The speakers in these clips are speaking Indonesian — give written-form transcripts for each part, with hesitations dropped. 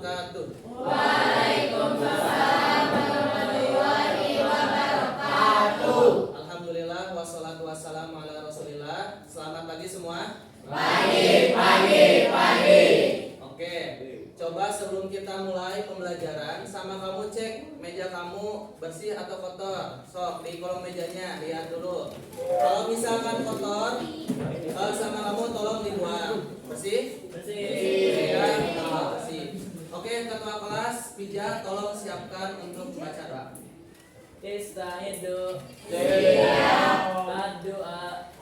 wabarakatuh. Waalaikumsalam warahmatullahi wabarakatuh. Alhamdulillah wassalatu wassalamu ala Rasulillah. Selamat pagi semua. Pagi. Oke, coba sebelum kita mulai pembelajaran, sama kamu cek meja kamu bersih atau kotor. Sok di kolong mejanya lihat dulu. Kalau misalkan kotor, sama kamu tolong dibuang. Bersih? Bersih. Ya, bersih. Oke, ketua kelas Pija, tolong siapkan untuk baca doa. Istaizu. Siap. Ad-doa.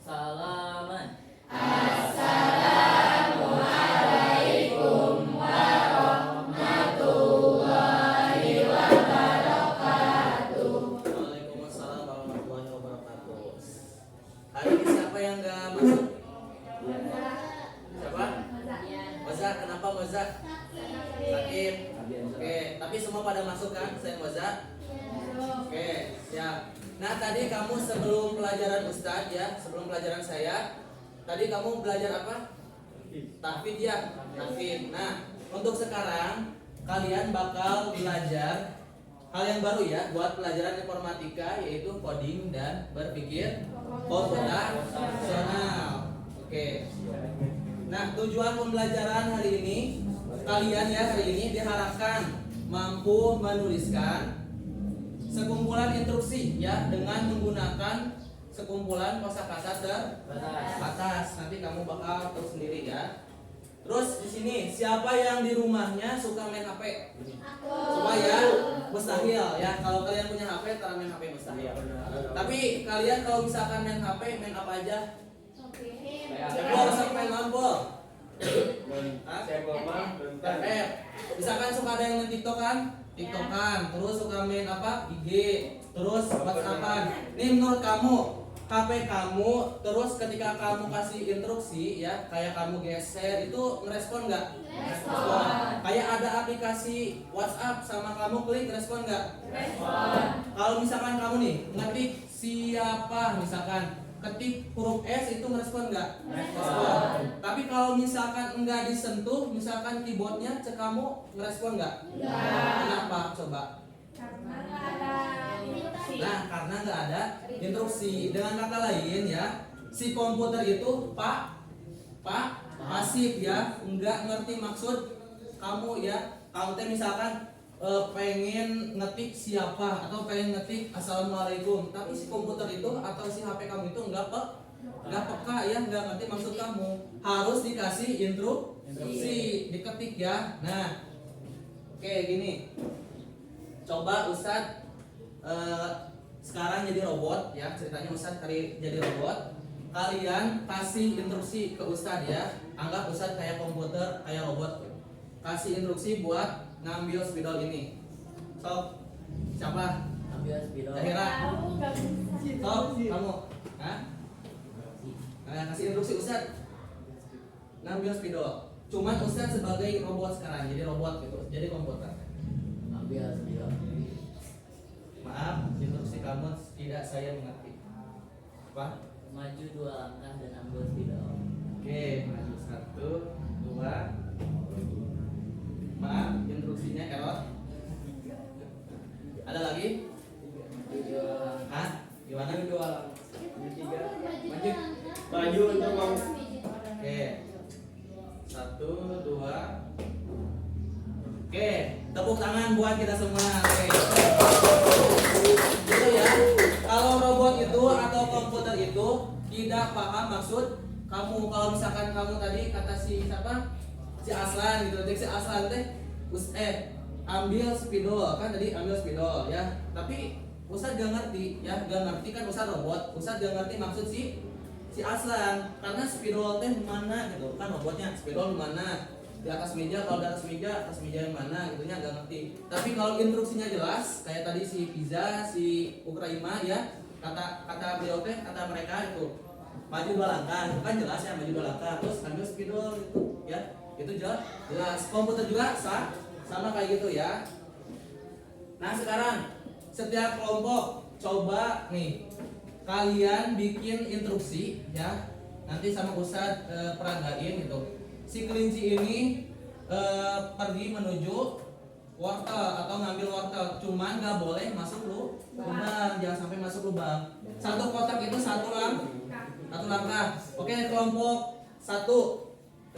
Salaman. Waalaikumsalam warahmatullahi wabarakatuh. Hari ini siapa yang nggak masuk? Siapa? Moza, kenapa Moza? Sakit. Oke, tapi semua pada masuk kan? Saya Moza. Oke, siap. Nah tadi kamu sebelum pelajaran Ustadz ya, sebelum pelajaran saya, tadi kamu belajar apa? Tahfidz ya, tahfidz. Nah, untuk sekarang kalian bakal belajar hal yang baru ya buat pelajaran informatika, yaitu coding dan berpikir komputasional. Oke. Nah, tujuan pembelajaran hari ini, kalian ya hari ini diharapkan mampu menuliskan sekumpulan instruksi ya dengan menggunakan sekumpulan kosakata terbatas. Nanti kamu bakal terus sendiri ya. Terus di sini siapa yang di rumahnya suka main HP? Semua ya? Mustahil ya. Kalau kalian punya HP, cara main HP mustahil. Tapi kalian kalau misalkan main HP, main apa aja? Bol, sama main non-bol. FF. Misalkan suka ada yang main TikTok kan? TikTokan, terus suka main apa? IG, terus WhatsAppan. Nih menurut kamu, HP kamu, terus ketika kamu kasih instruksi ya, kayak kamu geser itu ngerespon nggak? Respon. Kayak ada aplikasi WhatsApp sama kamu klik, respon nggak? Respon. Kalau misalkan kamu nih ngetik siapa, misalkan ketik huruf S itu ngerespon nggak? Respon. Tapi kalau misalkan enggak disentuh, misalkan keyboardnya cek kamu ngerespon nggak? Kenapa? Coba. Nah, karena nggak ada instruksi. Dengan kata lain ya, si komputer itu pasif ya, nggak ngerti maksud kamu ya. Kamu teh misalkan pengen ngetik siapa atau pengen ngetik assalamualaikum, tapi si komputer itu atau si HP kamu itu nggak peka ya, nggak ngerti maksud kamu. Harus dikasih instruksi, diketik ya. Nah, oke gini. Coba Ustadz sekarang jadi robot ya, ceritanya Ustadz kali jadi robot. Kalian kasih instruksi ke Ustadz ya. Anggap Ustadz kayak komputer, kayak robot. Kasih instruksi buat ngambil spidol ini. Sok, siapa? Ambil spidol. Zahira. Sok, kamu. Hah? Nah, kasih instruksi Ustadz ngambil spidol. Cuman Ustadz sebagai robot sekarang, jadi robot gitu, jadi komputer. Ambil spidol. Maaf, instruksi kamu tidak saya mengerti. Apa? Maju 2 langkah dan ambil spidol. Oke, maju 1, 2. Maaf, instruksinya error. Ada lagi? Hah? Gimana? 2 langkah. 3. Maju. Maju untuk mau. Oke. 1, 2. Oke, tepuk tangan buat kita semua. Oke. Gitu ya. Kalau robot itu atau komputer itu tidak paham maksud kamu. Kalau misalkan kamu tadi kata si siapa? Si Aslan gitu. Si Aslan teh ambil spidol kan tadi ambil spidol ya. Tapi Ustadz gak ngerti ya, gak ngerti kan Ustadz robot. Ustadz gak ngerti maksud si Aslan karena spidol teh mana gitu kan robotnya, spidol mana di atas meja, kalau di atas meja yang mana gitunya gak ngerti. Tapi kalau instruksinya jelas kayak tadi si Pizza, si Ukraima ya, kata beliau teh, kata mereka itu maju 2 langkah, itu kan jelas ya, maju 2 langkah terus ambil spidol gitu ya, itu jelas. Komputer juga sama kayak gitu ya. Nah sekarang setiap kelompok coba nih kalian bikin instruksi ya, nanti sama Ustadz peragain gitu. Si kelinci ini pergi menuju wortel atau ngambil wortel, cuman gak boleh masuk lubang, jangan sampai masuk lubang. Satu kotak itu satu langkah. Oke, kelompok 1,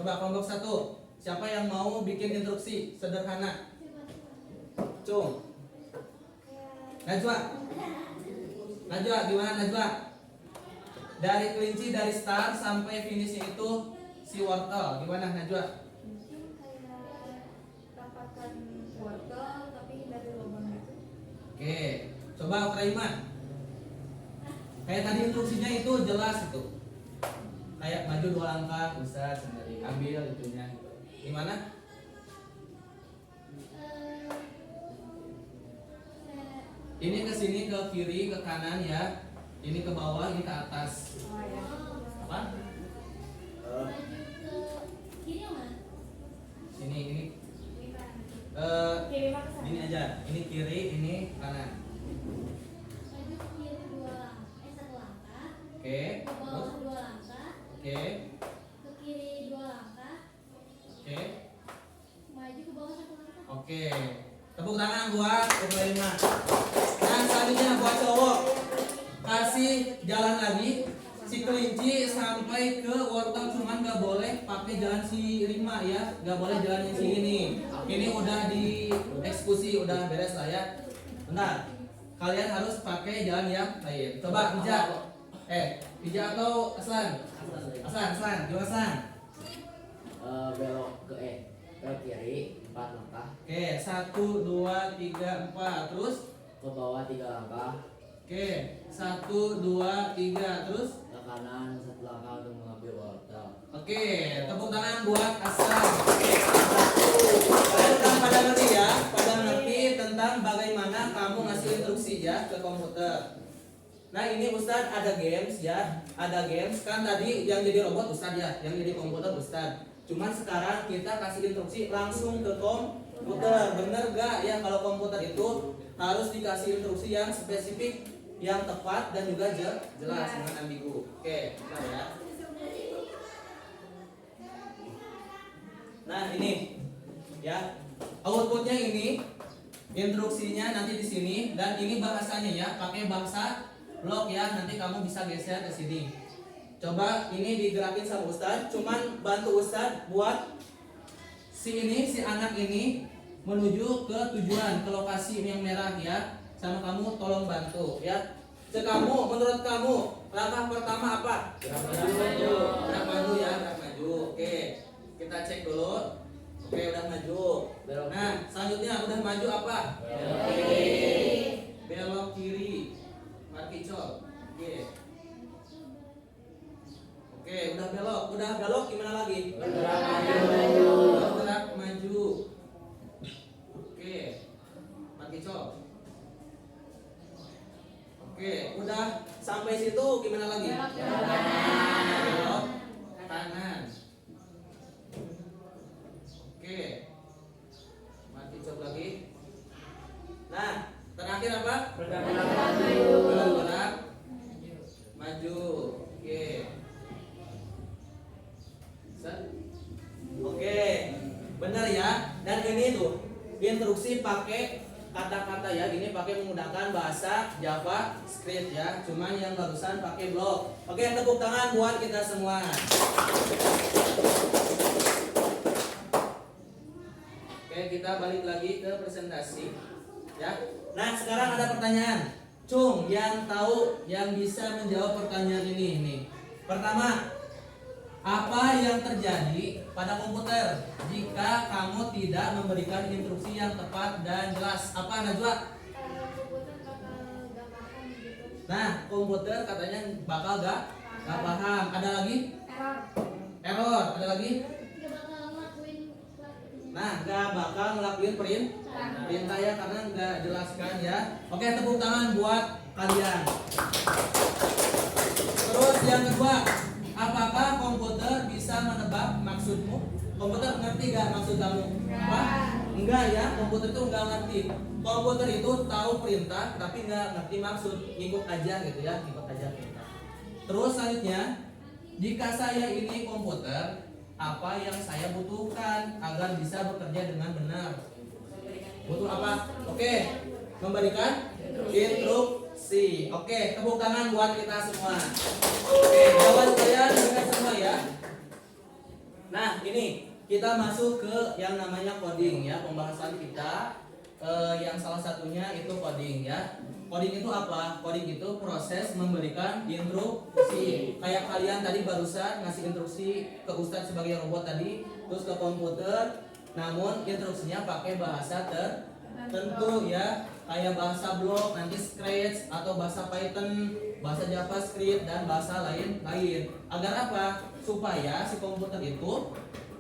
coba kelompok 1, siapa yang mau bikin instruksi sederhana? Cung, Najwa gimana Najwa? Dari kelinci, dari start sampai finishnya itu si wortel, gimana Najwa? Mungkin kayak dapatkan wortel tapi dari lubang itu. Oke, coba Ukraima. Kayak tadi instruksinya itu jelas itu. Kayak maju 2 langkah, Ustaz sendiri ambil itunya gitu. Gimana? Ini ke sini, ke kiri, ke kanan ya. Ini ke bawah, ini ke atas. Oh ya. Apa? Sini, ini Kiri pakai ini aja. Ini kiri, ini kanan. Oke. Terus? Oke. Oke. Oke. Tepuk tangan buat Ukraina. Nah, selanjutnya buat cowok. Kasih jalan lagi si kelinci sampai ke wortel, cuman gak boleh pakai jalan si Rima ya, gak boleh jalan yang sini. Ini udah dieksekusi, udah beres lah ya. Bentar, kalian harus pakai jalan yang lain. Coba Pija atau Aslan? Aslan, gimana Aslan? Belok ke kiri 4 langkah, Oke, 1, 2, 3, 4, terus? ke bawah 3 langkah, Oke, 1, 2, 3, terus? ke kanan 1 langkah untuk mengambil wortel. Oke, tepuk tangan buat Aslan. Kalian udah pada ngerti ya? Pada ngerti tentang bagaimana kamu ngasih instruksi ya ke komputer. Nah ini Ustadz ada games ya, ada games kan tadi yang jadi robot Ustadz ya, yang jadi komputer Ustadz. Cuman sekarang kita kasih instruksi langsung ke komputer, bener gak ya kalau komputer itu harus dikasih instruksi yang spesifik, yang tepat dan juga jelas dengan ambigu. Oke, bentar ya. Nah ini ya outputnya ini, instruksinya nanti di sini dan ini bahasanya ya, pakai bahasa blok ya, nanti kamu bisa geser ke sini. Coba ini digerakin sama Ustadz, cuman bantu Ustadz buat si anak ini menuju ke tujuan, ke lokasi yang merah ya. Sama kamu tolong bantu ya. Menurut kamu langkah pertama apa? Gerak maju ya, gerak maju. Oke, kita cek dulu. Oke, udah maju. Nah, selanjutnya udah maju apa? Belok kiri. Markicol. Oke, udah belok gimana lagi? Gerak maju. Oke. Markicol. Oke, udah sampai situ gimana lagi? Belok kanan. Oke. Markicol lagi. Nah, terakhir apa? Bergerak maju. Oke. Oke, benar ya. Dan ini tuh instruksi pakai kata-kata ya. Ini pakai menggunakan bahasa JavaScript ya. Cuman yang barusan pakai blok. Oke, tepuk tangan buat kita semua. Oke, kita balik lagi ke presentasi ya. Nah, sekarang ada pertanyaan. Cung, yang tahu, yang bisa menjawab pertanyaan ini. Pertama, apa yang terjadi pada komputer jika kamu tidak memberikan instruksi yang tepat dan jelas? Apa Najwa? Komputer bakal gak Nah, komputer katanya bakal gak paham. Ada lagi? Error. Error. Ada lagi? Nah, gak bakal ngelakuin perintah ya, karena gak jelaskan ya. Oke, tepuk tangan buat kalian. Terus yang kedua, apakah komputer bisa menebak maksudmu? Komputer ngerti gak maksud kamu? Apa? Enggak ya, komputer itu enggak ngerti. Komputer itu tahu perintah tapi enggak ngerti maksud, ngikut aja gitu ya, ngikut aja perintah. Terus selanjutnya, jika saya ini komputer, apa yang saya butuhkan agar bisa bekerja dengan benar? Butuh apa? Oke, memberikan instruksi. Oke, tepuk tangan buat kita semua. Oke, jawaban kalian dengan semua ya. Nah, ini kita masuk ke yang namanya coding ya. Pembahasan kita yang salah satunya itu coding ya. Coding itu apa? Coding itu proses memberikan instruksi. Kayak kalian tadi barusan ngasih instruksi ke Ustadz sebagai robot tadi, terus ke komputer. Namun instruksinya pakai bahasa tertentu ya. Kayak bahasa Block, nanti Scratch atau bahasa Python, bahasa JavaScript dan bahasa lain-lain. Agar apa? Supaya si komputer itu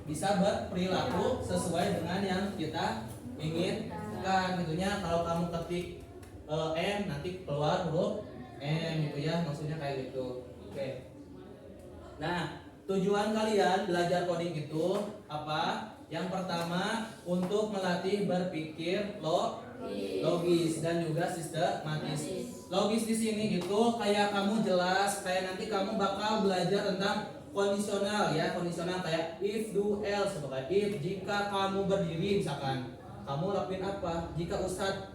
bisa berperilaku sesuai dengan yang kita inginkan gitunya. Kalau kamu ketik M nanti keluar huruf M gitu ya, maksudnya kayak gitu. Oke. Nah, tujuan kalian belajar coding itu apa? Yang pertama untuk melatih berpikir logis dan juga sistematis. Logis di sini gitu kayak kamu jelas, kayak nanti kamu bakal belajar tentang kondisional ya, kondisional kayak if, do, else, atau kayak if jika kamu berdiri misalkan, kamu lakuin apa? Jika Ustadz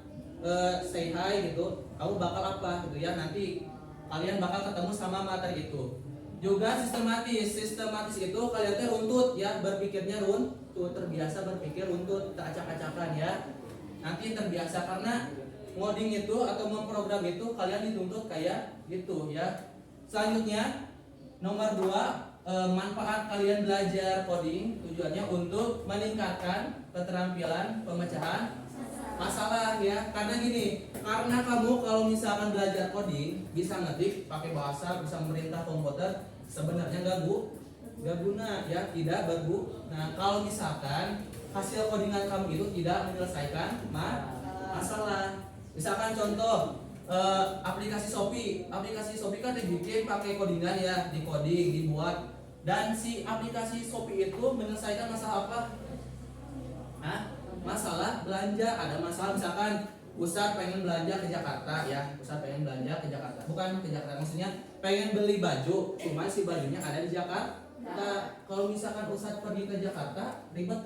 say hi gitu, kamu bakal apa gitu ya, nanti kalian bakal ketemu sama materi itu. Juga sistematis itu kalian teh runtut ya, berpikirnya runtut, terbiasa berpikir runtut, tak acak-acakan ya. Nanti terbiasa karena ngoding itu atau memprogram itu kalian dituntut kayak gitu ya. Selanjutnya nomor 2, manfaat kalian belajar coding tujuannya untuk meningkatkan keterampilan pemecahan masalah ya. Karena gini, karena kamu kalau misalkan belajar coding bisa ngetik pakai bahasa, bisa memerintah komputer, sebenarnya gak guna ya, tidak berguna. Kalau misalkan hasil codingan kamu itu tidak menyelesaikan masalah. Misalkan contoh aplikasi Shopee kan dibikin pakai codingan ya, di coding, dibuat, dan si aplikasi Shopee itu menyelesaikan masalah apa? Masalah belanja. Ada masalah misalkan Ustadz pengen belanja ke Jakarta ya, bukan ke Jakarta, maksudnya pengen beli baju, cuma si bajunya ada di Jakarta. Kalau misalkan Ustadz pergi ke Jakarta ribet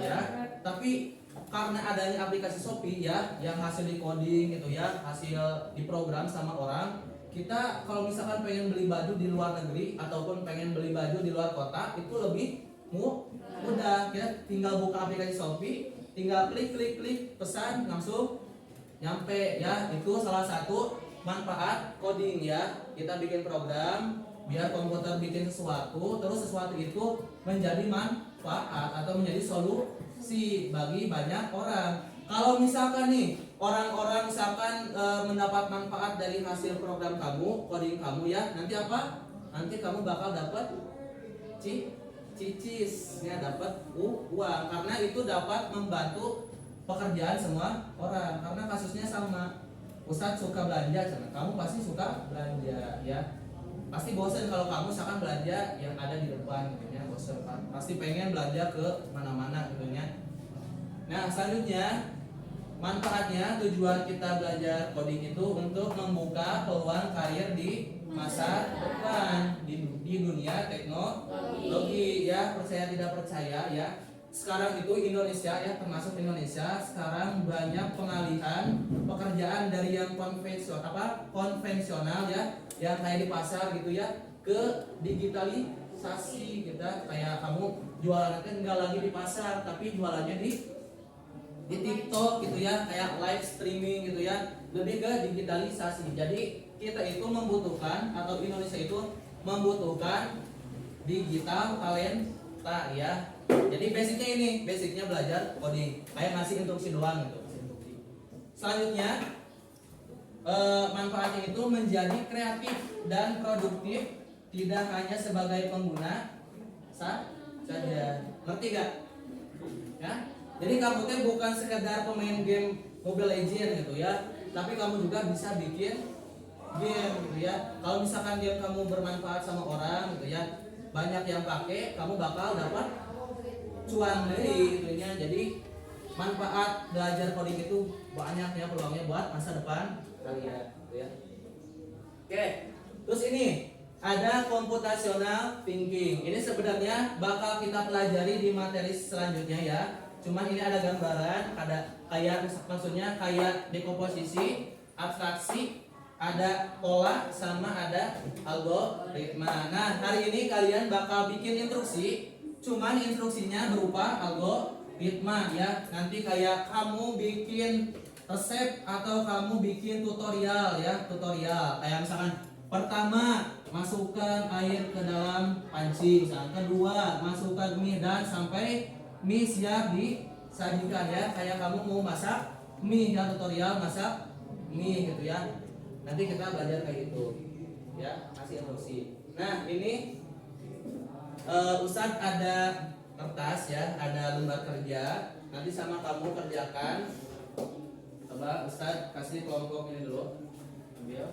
ya, tapi karena adanya aplikasi Shopee ya, yang hasil di coding gitu ya, hasil diprogram sama orang, kita kalau misalkan pengen beli baju di luar negeri ataupun pengen beli baju di luar kota itu lebih mudah ya. Tinggal buka aplikasi Shopee, tinggal klik pesan, langsung nyampe ya. Itu salah satu manfaat coding ya. Kita bikin program biar komputer bikin sesuatu, terus sesuatu itu menjadi manfaat atau menjadi solusi bagi banyak orang. Kalau misalkan nih orang-orang misalkan mendapat manfaat dari hasil program kamu, coding kamu ya, nanti apa? Nanti kamu bakal dapat cicis ya, dapat uang, karena itu dapat membantu pekerjaan semua orang. Karena kasusnya sama, Ustadz suka belanja, kamu pasti suka belanja ya. Pasti bosan kalau kamu misalkan belanja yang ada di depan gitu ya, bosan, pasti pengen belanja ke mana-mana gitu ya. Nah, selanjutnya manfaatnya, tujuan kita belajar coding itu untuk membuka peluang karir di masa depan di dunia teknologi ya. Percaya tidak percaya ya, sekarang itu Indonesia ya, termasuk Indonesia sekarang banyak pengalihan pekerjaan dari yang konvensional ya, yang kayak di pasar gitu ya, ke digitalisasi kita. Kayak kamu jualan kan nggak lagi di pasar, tapi jualannya di TikTok gitu ya, kayak live streaming gitu ya, lebih ke digitalisasi. Jadi kita itu membutuhkan, atau Indonesia itu membutuhkan digital talenta ya. Jadi basicnya belajar coding, kayak ngasih instruksi doang gitu. Selanjutnya manfaatnya itu menjadi kreatif dan produktif, tidak hanya sebagai pengguna saja. Ngerti gak? Ya. Jadi kamu tuh bukan sekedar pemain game Mobile Legends gitu ya, tapi kamu juga bisa bikin game gitu ya. Kalau misalkan game kamu bermanfaat sama orang gitu ya, banyak yang pakai, kamu bakal dapat cuan dari gitu ya. Jadi manfaat belajar coding itu banyak ya peluangnya buat masa depan kalian gitu ya. Oke, terus ini ada computational thinking. Ini sebenarnya bakal kita pelajari di materi selanjutnya ya. Cuman ini ada gambaran, ada kayak maksudnya kayak dekomposisi, abstraksi, ada pola sama ada algoritma. Nah, hari ini kalian bakal bikin instruksi, cuman instruksinya berupa algoritma ya. Nanti kayak kamu bikin resep atau kamu bikin tutorial ya, tutorial. Kayak misalkan pertama masukkan air ke dalam panci, misalkan kedua masukkan mie dan sampai mie siap disajikan ya. Kayak kamu mau masak mie ya, tutorial masak mie gitu ya. Nanti kita belajar kayak gitu ya, kasih instruksi. Nah ini Ustadz ada kertas ya, ada lembar kerja. Nanti sama kamu kerjakan. Coba Ustadz kasih kelompok ini dulu. Ambil.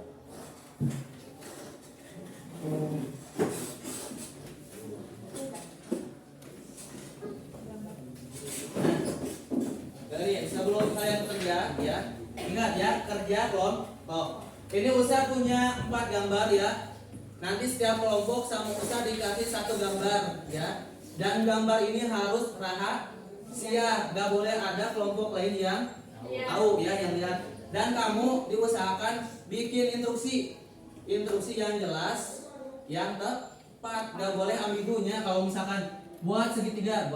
Dari sebelum kalian kerja ya, ingat ya, kerja kelompok. Ini Ustadz punya 4 gambar ya. Nanti setiap kelompok sama Ustadz dikasih 1 gambar ya. Dan gambar ini harus rahasia, gak boleh ada kelompok lain yang tahu ya, yang lihat. Dan kamu diusahakan bikin instruksi yang jelas, yang tepat, gak boleh ambigunya. Kalau misalkan buat segitiga,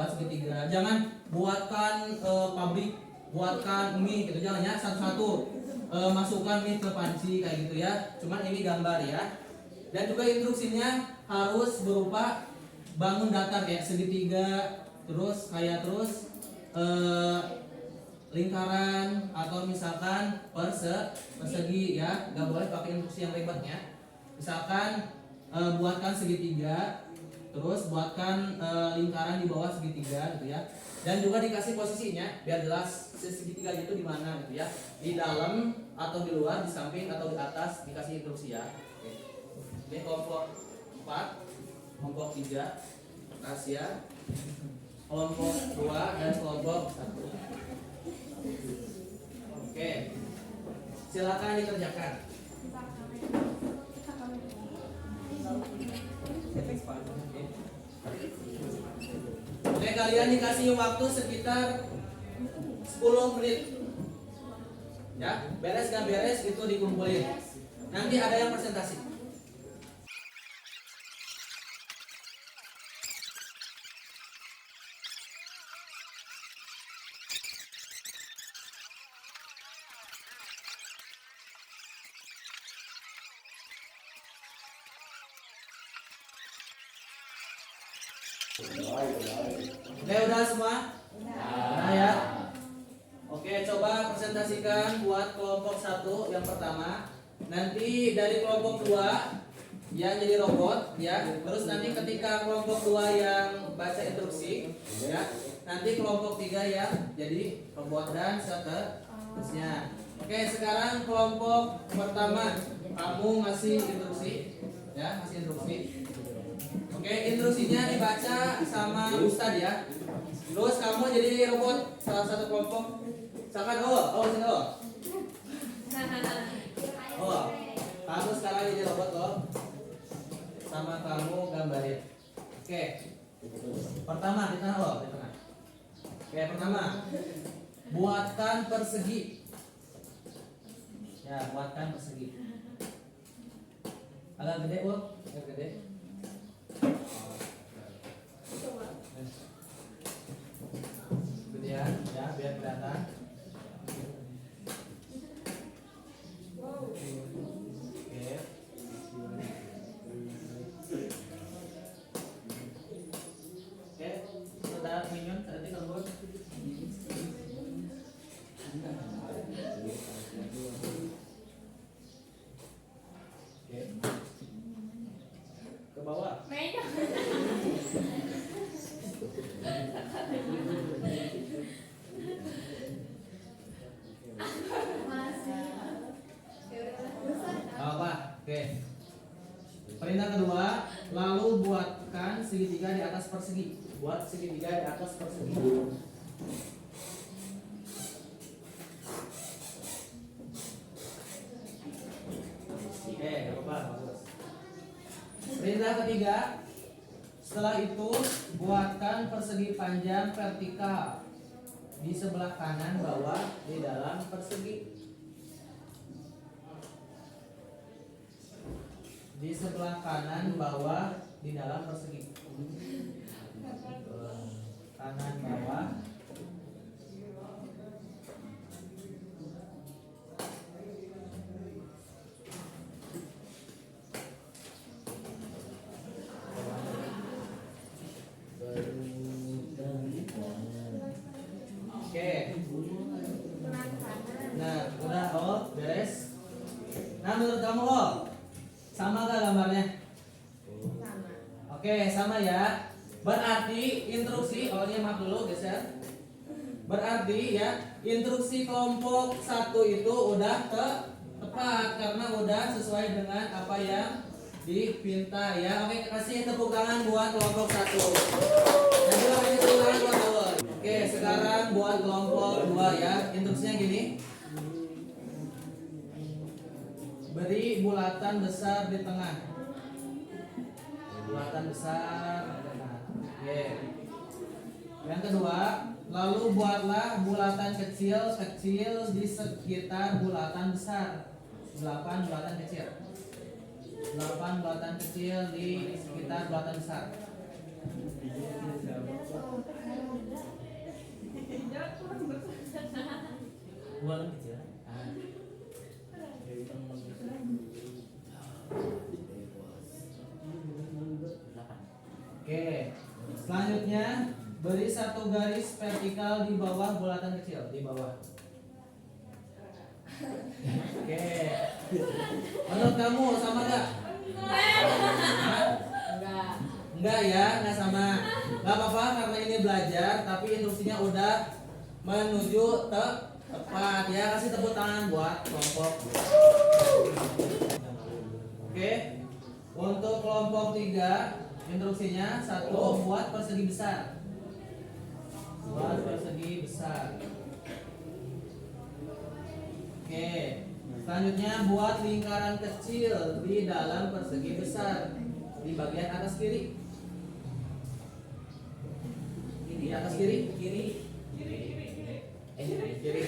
jangan buatkan pabrik, buatkan mie gitu, jangan ya satu-satu. Masukkan mie ke panci kayak gitu ya. Cuman ini gambar ya. Dan juga instruksinya harus berupa bangun datar kayak segitiga, terus kayak lingkaran atau misalkan persegi ya. Gak boleh pakai instruksi yang ribetnya. Misalkan buatkan segitiga, terus buatkan lingkaran di bawah segitiga gitu ya. Dan juga dikasih posisinya biar jelas segitiga itu di mana gitu ya. Di dalam atau di luar, di samping atau di atas, dikasih instruksi ya. Oke. Ini kelompok 4, kelompok 3, rahasia, kelompok 2 dan kelompok 1. Oke. Silakan dikerjakan. Oke, kalian dikasih waktu sekitar 10 menit. Ya, beres gak beres itu dikumpulin. Nanti ada yang presentasi. Oke, udah semua? Nah ya. Oke, coba presentasikan buat kelompok 1 yang pertama. Nanti dari kelompok 2 yang jadi robot ya. Terus nanti ketika kelompok 2 yang baca instruksi ya. Nanti kelompok 3 yang jadi robot dan seterusnya. Oke, sekarang kelompok pertama kamu ngasih instruksi ya, ngasih instruksi. Oke, instruksinya dibaca sama Ustadz ya. Terus kamu jadi robot salah satu kelompok. Misalkan sini kamu sekarang jadi robot loh. Sama kamu gambarin. Oke. Pertama di tengah di tengah. Oke, pertama buatkan persegi. Ya, buatkan persegi. Agak gede, agak gede. Kemudian ya biar kelihatan. Oke. Oke, sudah minion tadi kamu. ke bawah. Mainnya. Masih. Ya udah besar. Apa? Oke. Perintah kedua, lalu buatkan segitiga di atas persegi. Buat segitiga di atas persegi. Oke, gak apa-apa, bagus. Perintah ketiga, setelah itu buatkan persegi panjang vertikal di sebelah kanan bawah di dalam persegi. Di sebelah kanan bawah di dalam persegi. Kanan bawah. Oke. Nah, udah beres. Nah, menurut kamu sama gak gambarnya? Sama. Oke, sama ya. Berarti instruksi, ini maaf dulu geser. Berarti ya, instruksi kelompok 1 itu udah tepat karena udah sesuai dengan apa yang dipinta ya. Oke, kasih tepuk tangan buat kelompok 1. Dan juga kasih tepuk tangan buat awal. Oke, sekarang buat kelompok 2 ya. Instruksinya gini. Beri bulatan besar di tengah. Bulatan besar di tengah. Oke. Yang kedua, lalu buatlah bulatan kecil di sekitar bulatan besar. 8 bulatan kecil. 8 bulatan kecil di sekitar bulatan besar. Bulatan kecil. Oke, selanjutnya beri satu garis vertikal di bawah bulatan kecil di bawah. Oke, menurut kamu sama gak? Enggak. Enggak ya, enggak sama. Gak apa-apa karena ini belajar, tapi instruksinya udah menuju tepat ya. Kasih tepuk tangan buat kelompok. Oke, untuk kelompok 3 instruksinya 1 buat persegi besar. Buat persegi besar. Oke, selanjutnya buat lingkaran kecil di dalam persegi besar di bagian atas kiri. Di atas kiri, kiri ya. Kiri.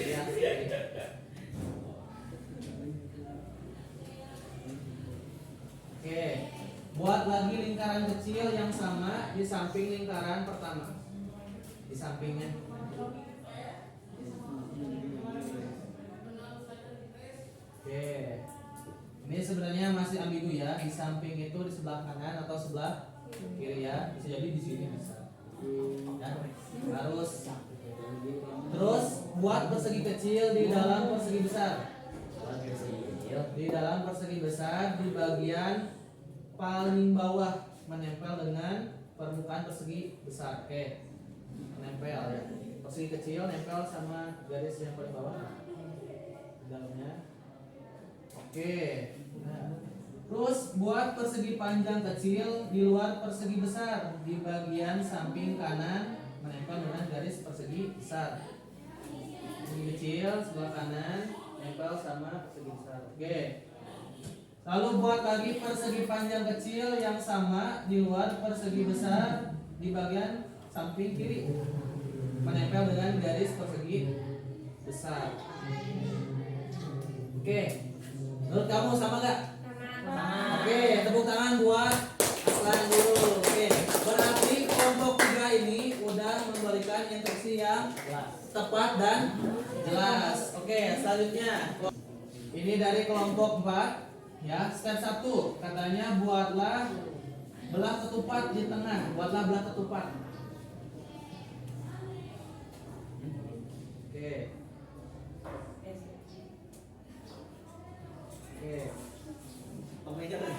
Oke, buat lagi lingkaran kecil yang sama di samping lingkaran pertama. Di sampingnya. Oke. Ini sebenarnya masih ambigu ya. Di samping itu di sebelah kanan atau sebelah kiri ya. Bisa jadi di sini bisa. Ya. Terus buat persegi kecil di dalam persegi besar. Di dalam persegi besar di bagian paling bawah menempel dengan permukaan persegi besar. Oke, menempel ya. Persegi kecil nempel sama garis yang paling bawah di dalamnya. Oke. Nah, terus buat persegi panjang kecil di luar persegi besar di bagian samping kanan menempel dengan garis persegi besar. Persegi kecil sebelah kanan nempel sama persegi besar. Oke. Lalu buat lagi persegi panjang kecil yang sama di luar persegi besar di bagian samping kiri menempel dengan garis persegi besar. Oke, menurut kamu sama gak? Sama. Oke, tepuk tangan buat Aslan dulu. Oke, berarti kelompok 3 ini udah memberikan instruksi yang tepat dan jelas. Oke, selanjutnya ini dari kelompok 4. Ya, step 1 katanya buatlah belah ketupat di tengah. Buatlah belah ketupat. Oke. Oke. Oke, jangan.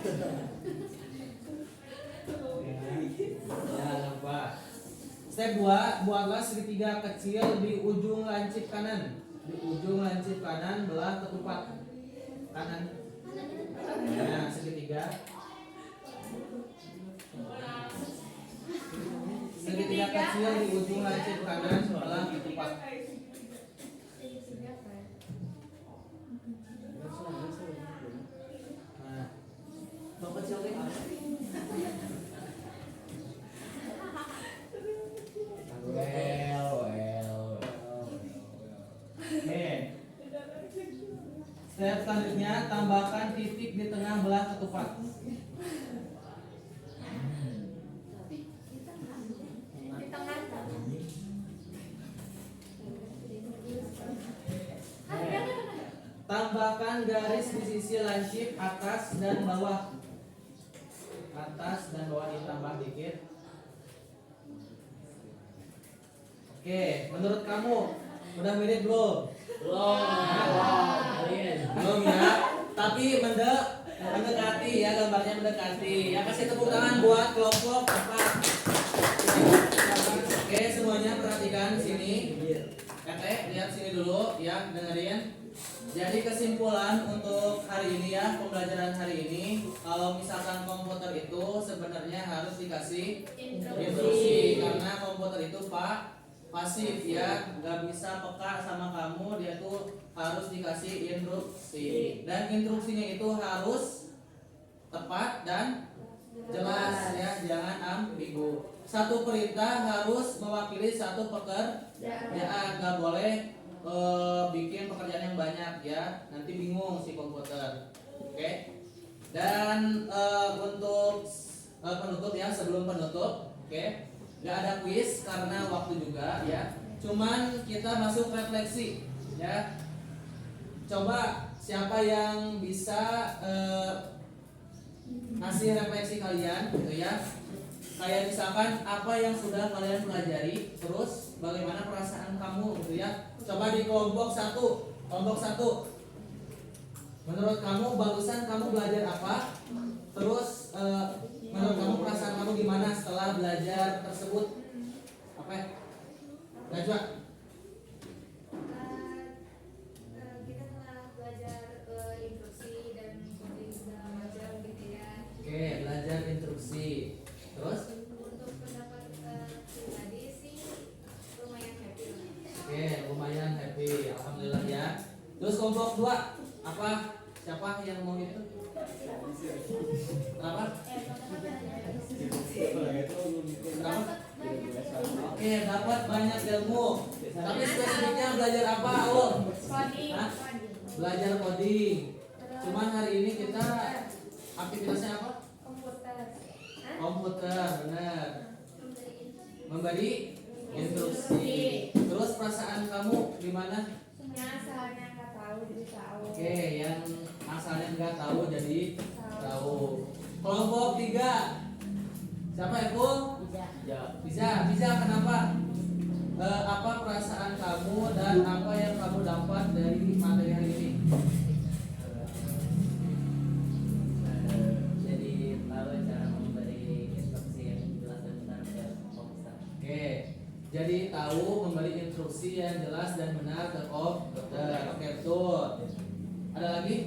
Step 2, buatlah segitiga kecil di ujung lancip kanan. Di ujung lancip kanan belah ketupat kanan. Nah, segitiga. Segitiga kecil di ujung lancip kanan belah ketupat. Nah, tong kecil teh apa? Well. Oke. Step selanjutnya tambahkan titik di tengah belah ketupat. Di tengah. Tambahkan garis di sisi lancip atas dan bawah. Atas dan bawah ditambah dikit. Oke, menurut kamu udah mirip belum? Belum ya. Tapi mendekati ya, gambarnya mendekati. Ya, kasih tepuk tangan buat kelompok 4. Oke, semuanya perhatikan sini. Kakek, lihat sini dulu ya, dengerin. Jadi kesimpulan untuk hari ini ya, pembelajaran hari ini, kalau misalkan komputer itu sebenarnya harus dikasih instruksi karena komputer itu pasif ya, nggak bisa peka sama kamu, dia tuh harus dikasih instruksi dan instruksinya itu harus tepat dan jelas ya, jangan ambigu. Satu perintah harus mewakili satu pekerjaan, nggak boleh bikin pekerjaan yang banyak ya, nanti bingung si komputer. Oke. Dan untuk penutup ya, sebelum penutup, oke, nggak ada kuis karena waktu juga ya, cuman kita masuk refleksi ya. Coba siapa yang bisa ngasih refleksi kalian gitu ya, kayak misalkan apa yang sudah kalian pelajari, terus bagaimana perasaan kamu gitu ya. Coba di kelompok satu. Menurut kamu barusan kamu belajar apa? Terus menurut kamu perasaan kamu gimana setelah belajar tersebut? Apa? Najwa? Kita telah belajar instruksi dan coding segala macam gitu ya. Oke, belajar instruksi. Terus? Untuk pendapat pribadi sih lumayan happy lah. Oke, lumayan happy. Alhamdulillah ya. Terus kelompok 2 apa? Siapa yang mau itu? Apa? Kenapa? Oke, dapat banyak ilmu. Tapi spesifiknya belajar apa, Om? Hah? Belajar coding. Cuman hari ini kita aktivitasnya apa? Komputer, benar. Memberi instruksi. Terus perasaan kamu gimana? Yang asalnya nggak tahu jadi tahu. Oke, yang asalnya nggak tahu jadi tahu. Kelompok 3. Siapa Eko? Bisa. Kenapa? Apa perasaan kamu dan apa yang kamu dapat dari materi hari ini? Jadi tahu cara memberi instruksi yang jelas dan benar ke komputer. Oke, jadi tahu memberi instruksi yang jelas dan benar ke komputer. Oke, betul. Ada lagi?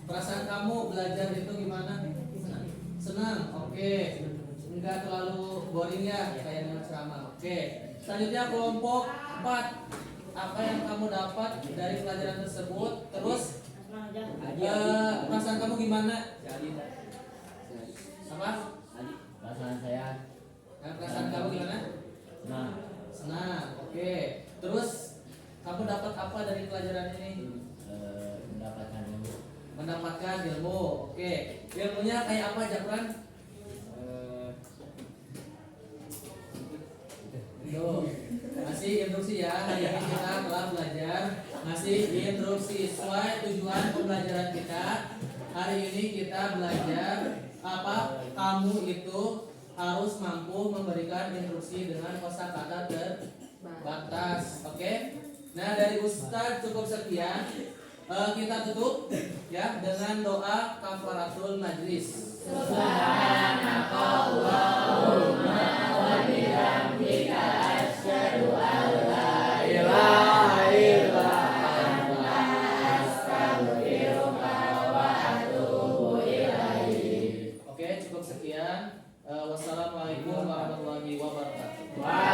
Perasaan kamu belajar itu gimana? Senang. Oke. Enggak terlalu boring ya kayak dengan ceramah. Oke. Selanjutnya kelompok 4. Apa yang kamu dapat dari pelajaran tersebut? Terus perasaan kamu gimana? Apa? Perasaan saya Perasaan kamu gimana? senang. Senang. Oke. Terus kamu dapat apa dari pelajaran ini? Mendapatkan ilmu. Mendapatkan ilmu. Oke. Ilmunya kayak apa, Japran? Tuh, ngasih instruksi ya. Hari ini kita telah belajar ngasih instruksi sesuai tujuan pembelajaran kita. Hari ini kita belajar apa? Kamu itu harus mampu memberikan instruksi dengan kosakata terbatas. Oke? Nah, dari Ustadz cukup sekian. Kita tutup ya dengan doa kafaratul majlis. Subhanakallahumma wa bihamdika Waalaikumsalam.